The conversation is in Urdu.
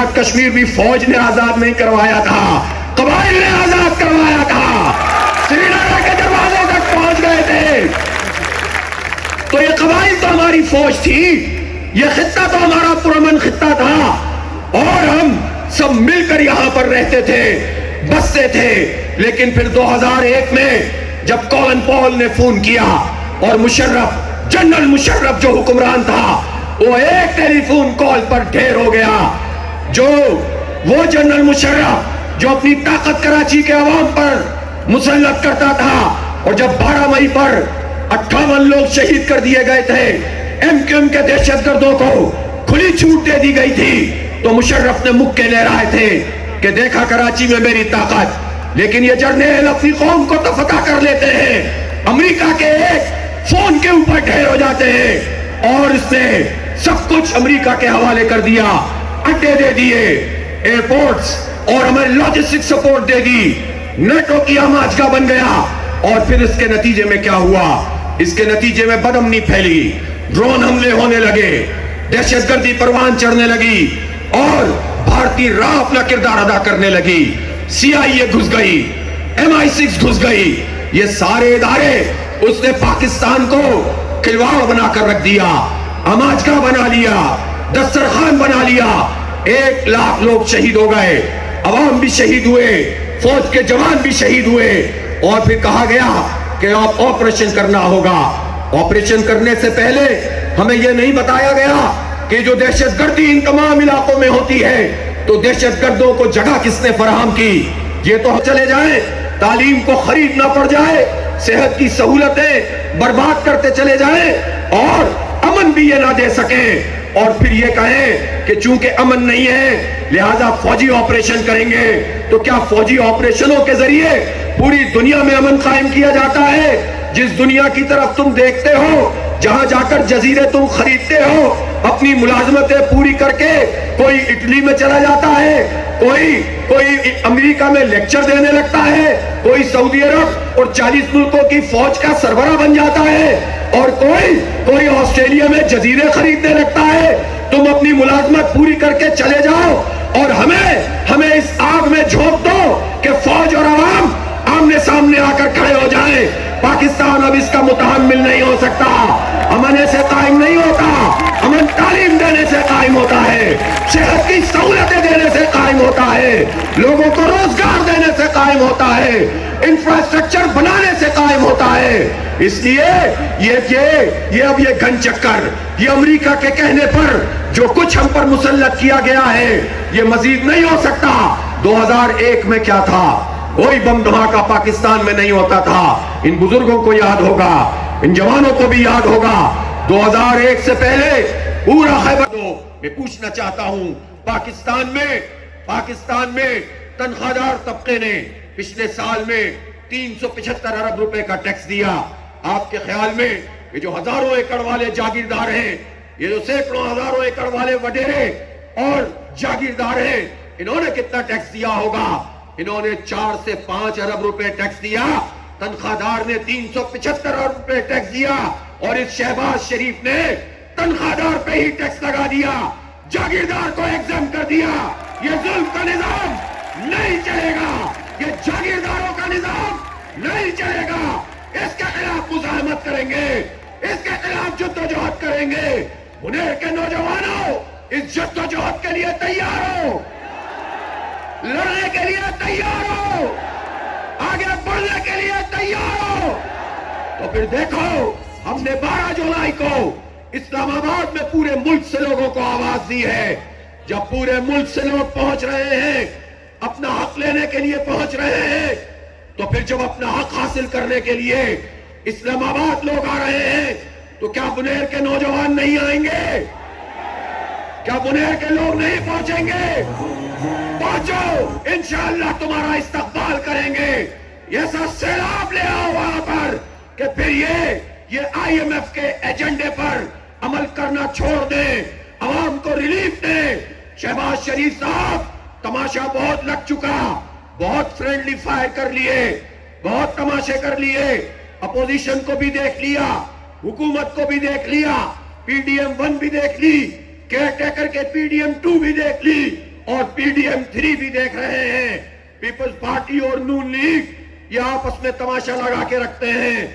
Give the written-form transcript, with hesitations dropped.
آزاد کشمیر بھی فوج نے آزاد نہیں کروایا تھا، قبائل نے آزاد کروایا تھا، سری نگر کے دروازے تک پہنچ گئے تھے۔ تو یہ قبائل تو ہماری فوج تھی، یہ خطہ تو ہمارا پرامن خطہ تھا، اور ہم سب مل کر یہاں پر رہتے تھے، بستے تھے۔ لیکن پھر 2001 میں جب کولن پال نے فون کیا اور مشرف، جنرل مشرف جو حکمران تھا، وہ ایک ٹیلی فون کال پر ڈھیر ہو گیا۔ جو وہ جنرل مشرف جو اپنی طاقت کراچی کے عوام پر مسلط کرتا تھا، اور جب 12 مئی پر 58 لوگ شہید کر دیے گئے تھے، ایم کیو ایم کے دہشت گردوں کو کھلی چھوٹ دے دی گئی تھی، تو مشرف نے مکے لہرائے تھے کہ دیکھا کراچی میں میری طاقت۔ لیکن یہ جرنیل اپنی قوم کو تفقہ کر لیتے ہیں، امریکہ کے ایک فون کے اوپر ڈھیر ہو جاتے ہیں، اور اس نے سب کچھ امریکہ کے حوالے کر دیا، اڈے دے دیے، ایئرپورٹس اور ہمیں لاجسٹک سپورٹ دے دی، نیٹو کی آماجگاہ بن گیا۔ اور پھر اس کے نتیجے میں کیا ہوا؟ اس کے نتیجے میں بدامنی پھیلی، ڈرون حملے ہونے لگے، دہشت گردی پروان چڑھنے لگی، اور بھارتی راہ اپنا کردار ادا کرنے لگی۔ سی آئی اے گھس گئی، MI6 گھس گئی، یہ سارے ادارے اس نے پاکستان کو کھلواڑ بنا کر رکھ دیا، آماجگاہ بنا لیا، دسترخوان بنا لیا۔ 1 لاکھ لوگ شہید ہو گئے، عوام بھی شہید ہوئے، فوج کے جوان بھی شہید ہوئے، اور پھر کہا گیا کہ آپ آپریشن کرنا ہوگا۔ آپریشن کرنے سے پہلے ہمیں یہ نہیں بتایا گیا کہ جو دہشت گردی ان تمام علاقوں میں ہوتی ہے تو دہشت گردوں کو جگہ کس نے فراہم کی۔ یہ تو چلے جائیں، تعلیم کو خریدنا پڑ جائے، صحت کی سہولتیں برباد کرتے چلے جائیں، اور امن بھی یہ نہ دے سکیں، اور پھر یہ کہیں کہ چونکہ امن نہیں ہے لہذا فوجی آپریشن کریں گے۔ تو کیا فوجی آپریشنوں کے ذریعے پوری دنیا میں امن قائم کیا جاتا ہے؟ جس دنیا کی طرف تم دیکھتے ہو، جہاں جا کر جزیرے تم خریدتے ہو، اپنی ملازمتیں پوری کر کے کوئی اٹلی میں چلا جاتا ہے، کوئی امریکہ میں لیکچر دینے لگتا ہے، کوئی سعودی عرب اور 40 ملکوں کی فوج کا سربراہ بن جاتا ہے، اور کوئی آسٹریلیا میں جزیرے خریدنے لگتا ہے۔ تم اپنی ملازمت پوری کر کے چلے جاؤ، اور ہمیں اس آگ میں جھونک دو کہ فوج اور عوام آمنے سامنے آ کر کھڑے ہو جائیں۔ پاکستان اب اس کا متحمل نہیں ہو سکتا۔ امن سے قائم نہیں ہوتا، امن تعلیم دینے سے قائم ہوتا ہے، صحت کی سہولتیں دینے سے قائم ہوتا ہے، لوگوں کو روزگار دینے سے قائم ہوتا ہے، انفراسٹرکچر بنانے سے قائم ہوتا ہے۔ اس لیے یہ اب یہ گن چکر، یہ امریکہ کے کہنے پر جو کچھ ہم پر مسلط کیا گیا ہے، یہ مزید نہیں ہو سکتا۔ 2001 میں کیا تھا؟ کوئی بم دھماکہ پاکستان میں نہیں ہوتا تھا۔ ان بزرگوں کو یاد ہوگا، ان جوانوں کو بھی یاد ہوگا۔ 2001 سے پہلے پورا خیبر میں پوچھنا چاہتا ہوں، پاکستان میں تنخواہ دار طبقے نے پچھلے سال میں 375 ارب روپے کا ٹیکس دیا۔ آپ کے خیال میں یہ جو ہزاروں ایکڑ والے جاگیردار ہیں، یہ جو سینکڑوں ہزاروں ایکڑ والے وڈیرے اور جاگیردار ہیں، انہوں نے کتنا ٹیکس دیا ہوگا؟ انہوں نے 4 سے 5 ارب روپے ٹیکس دیا، تنخواہ دار نے 375 ارب روپے ٹیکس دیا، اور اس شہباز شریف نے تنخواہ دار پہ ہی ٹیکس لگا دیا، جاگیردار کو ایگزم کر دیا۔ یہ ظلم کا نظام نہیں چلے گا، یہ جاگیرداروں کا نظام نہیں چلے گا۔ اس کے خلاف مزاحمت کریں گے، اس کے خلاف جدوجہد کریں گے۔ منیر کے نوجوانوں، اس جدوجہد کے لیے تیار ہو، لڑنے کے لیے تیار ہو، آگے بڑھنے کے لیے تیار ہو۔ تو پھر دیکھو، ہم نے 12 جولائی کو اسلام آباد میں پورے ملک سے لوگوں کو آواز دی ہے۔ جب پورے ملک سے لوگ پہنچ رہے ہیں، اپنا حق لینے کے لیے پہنچ رہے ہیں، تو پھر جب اپنا حق حاصل کرنے کے لیے اسلام آباد لوگ آ رہے ہیں، تو کیا بنیر کے نوجوان نہیں آئیں گے؟ کیا بنیر کے لوگ نہیں پہنچیں گے؟ پہنچو، انشاءاللہ تمہارا استقبال کریں گے۔ ایسا سیلاب لے آؤ وہاں پر کہ پھر یہ IMF کے ایجنڈے پر عمل کرنا چھوڑ دیں، عوام کو ریلیف دیں۔ شہباز شریف صاحب، تماشا بہت لگ چکا، بہت فرینڈلی فائر کر لیے، بہت تماشے کر لیے، اپوزیشن کو بھی دیکھ لیا، حکومت کو بھی دیکھ لیا، PDM 1 بھی دیکھ لی، کیئر ٹیکر کے PDM 2 بھی دیکھ لی، اور پی ڈی ایم 3 بھی دیکھ رہے ہیں، پیپلز پارٹی اور نون لیگ یہ آپس میں تماشا لگا کے رکھتے ہیں